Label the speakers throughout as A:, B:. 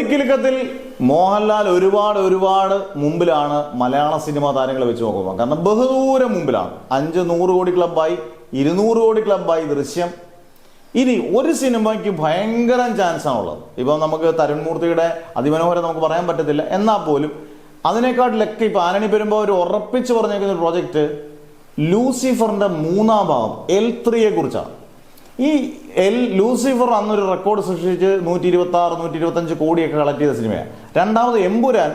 A: കുലിക്കിലുക്കത്തിൽ മോഹൻലാൽ ഒരുപാട് മുമ്പിലാണ് മലയാള സിനിമാ താരങ്ങളെ വെച്ച് നോക്കുമ്പോൾ. കാരണം ബഹുദൂരം മുമ്പിലാണ്. 500 കോടി ക്ലബായി, 200 കോടി ക്ലബായി ദൃശ്യം. ഇനി ഒരു സിനിമയ്ക്ക് ഭയങ്കര ചാൻസാണുള്ളത്. ഇപ്പം നമുക്ക് തരുൺമൂർത്തിയുടെ അതിമനോഹരം നമുക്ക് പറയാൻ പറ്റത്തില്ല, എന്നാൽ പോലും അതിനേക്കാട്ടിലൊക്കെ ഇപ്പം ആന്റണി പെരുമ്പാവൂർ ഉറപ്പിച്ച് പറഞ്ഞേക്കുന്ന ഒരു പ്രോജക്റ്റ് ലൂസിഫറിന്റെ 3ാം ഭാഗം L3 കുറിച്ചാണ്. ഈ ലൂസിഫർ അന്നൊരു റെക്കോർഡ് സൃഷ്ടിച്ച് 126, 125 കോടിയൊക്കെ കളക്ട് ചെയ്ത സിനിമയാണ്. രണ്ടാമത് എമ്പുരാൻ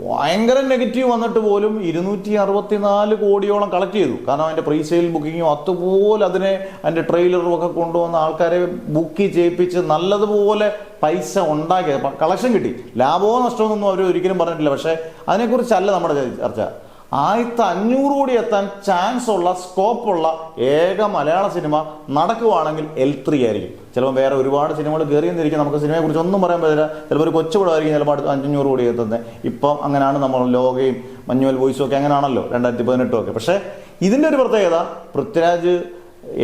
A: ഭയങ്കര നെഗറ്റീവ് വന്നിട്ട് പോലും 264 കോടിയോളം കളക്ട് ചെയ്തു. കാരണം അതിൻ്റെ പ്രീസെയിൽ ബുക്കിങ്ങും അതുപോലെ അതിൻ്റെ ട്രെയിലറും ഒക്കെ കൊണ്ടുവന്ന ആൾക്കാരെ ബുക്ക് ചെയ്യിപ്പിച്ച് നല്ലതുപോലെ പൈസ ഉണ്ടാക്കിയത്, കളക്ഷൻ കിട്ടി. ലാഭമോ നഷ്ടമൊന്നും അവർ ഒരിക്കലും പറഞ്ഞിട്ടില്ല. പക്ഷേ അതിനെക്കുറിച്ചല്ല നമ്മുടെ ചർച്ച. 1500 കോടി എത്താൻ ചാൻസ് ഉള്ള, സ്കോപ്പുള്ള ഏക മലയാള സിനിമ നടക്കുവാണെങ്കിൽ L3 ആയിരിക്കും. ചിലപ്പോൾ വേറെ ഒരുപാട് സിനിമകൾ കയറിയെന്നിരിക്കും. നമുക്ക് സിനിമയെ കുറിച്ച് ഒന്നും പറയാൻ പറ്റില്ല. ചിലപ്പോൾ ഒരു കൊച്ചുപടമായിരിക്കും ചിലപ്പോൾ 500 കോടി എത്തുന്നത്. ഇപ്പം അങ്ങനെയാണ് നമ്മൾ ലോകയും മഞ്ഞുവൽ വോയിസും ഒക്കെ അങ്ങനെയാണല്ലോ 2018 ഒക്കെ. പക്ഷേ ഇതിൻ്റെ ഒരു പ്രത്യേകത, പൃഥ്വിരാജ്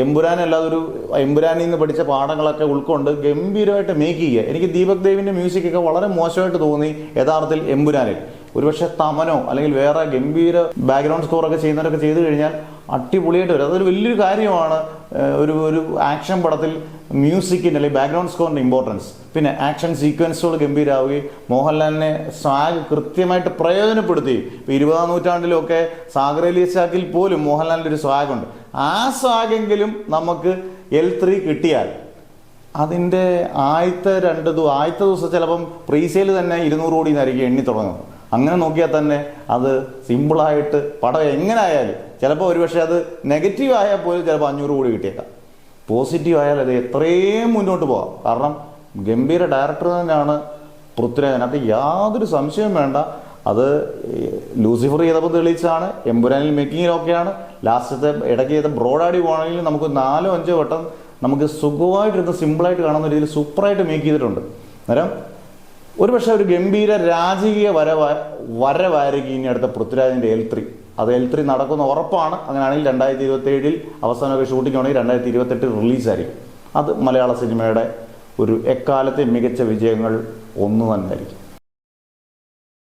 A: എമ്പുരാനല്ലാതെ ഒരു എമ്പുരാനിൽ നിന്ന് പഠിച്ച പാഠങ്ങളൊക്കെ ഉൾക്കൊണ്ട് ഗംഭീരമായിട്ട് മേക്ക് ചെയ്യുക. എനിക്ക് ദീപക് ദേവിൻ്റെ മ്യൂസിക്കൊക്കെ വളരെ മോശമായിട്ട് തോന്നി യഥാർത്ഥത്തിൽ എമ്പുരാനിൽ. ഒരുപക്ഷെ തമനോ അല്ലെങ്കിൽ വേറെ ഗംഭീര ബാക്ക്ഗ്രൗണ്ട് സ്കോറൊക്കെ ചെയ്യുന്നവരൊക്കെ ചെയ്തു കഴിഞ്ഞാൽ അടിപൊളിയായിട്ട് വരും. അതൊരു വലിയൊരു കാര്യമാണ് ഒരു ആക്ഷൻ പടത്തിൽ മ്യൂസിക്കിൻ്റെ അല്ലെങ്കിൽ ബാക്ക്ഗ്രൗണ്ട് സ്കോറിൻ്റെ ഇമ്പോർട്ടൻസ്. പിന്നെ ആക്ഷൻ സീക്വൻസുകൾ ഗംഭീരമാവുകയും മോഹൻലാലിനെ സ്വാഗ് കൃത്യമായിട്ട് പ്രയോജനപ്പെടുത്തി. ഇപ്പോൾ 20ാം നൂറ്റാണ്ടിലൊക്കെ സാഗർ അലി ഷാക്കിൽ പോലും മോഹൻലാലിൻ്റെ ഒരു സ്വാഗുണ്ട്. ആ സ്വാഗെങ്കിലും നമുക്ക് L3 കിട്ടിയാൽ അതിൻ്റെ ആദ്യത്തെ ദിവസം ചിലപ്പം പ്രീസെയിൽ തന്നെ 200 കോടി എന്നായിരിക്കും എണ്ണി തുടങ്ങുന്നത്. അങ്ങനെ നോക്കിയാൽ തന്നെ അത് സിമ്പിളായിട്ട് പടം എങ്ങനെ ആയാലും, ചിലപ്പോൾ ഒരുപക്ഷെ അത് നെഗറ്റീവ് ആയാൽ പോലും ചിലപ്പോൾ 500 കോടി കിട്ടിയേക്കാം. പോസിറ്റീവ് ആയാൽ അത് എത്രയും മുന്നോട്ട് പോകാം. കാരണം ഗംഭീര ഡയറക്ടർ തന്നെയാണ് പൃഥ്വിരാജ്. അതിനകത്ത് യാതൊരു സംശയവും വേണ്ട. അത് ലൂസിഫർ ചെയ്തപ്പോൾ തെളിയിച്ചാണ്. എമ്പുരാനിൽ മേക്കിങ്ങിലൊക്കെയാണ്. ലാസ്റ്റത്തെ ഇടയ്ക്ക് ചെയ്ത ബ്രോഡാഡി പോകണമെങ്കിൽ നമുക്ക് 4-5 വട്ടം നമുക്ക് സുഖമായിട്ടിരുന്ന് സിമ്പിളായിട്ട് കാണുന്ന രീതിയിൽ സൂപ്പറായിട്ട് മേക്ക് ചെയ്തിട്ടുണ്ട്. അന്നേരം ഒരുപക്ഷെ ഒരു ഗംഭീര രാജകീയ വരവായിരിക്കും ഇനി അടുത്ത പൃഥ്വിരാജിൻ്റെ L3. അത് L3 നടക്കുന്ന ഉറപ്പാണ്. അങ്ങനെയാണെങ്കിൽ 2027 അവസാനമൊക്കെ ഷൂട്ടിംഗ് ആണെങ്കിൽ 2028 റിലീസായിരിക്കും. അത് മലയാള സിനിമയുടെ ഒരു എക്കാലത്തെ മികച്ച വിജയങ്ങൾ ഒന്ന് തന്നെ ആയിരിക്കും.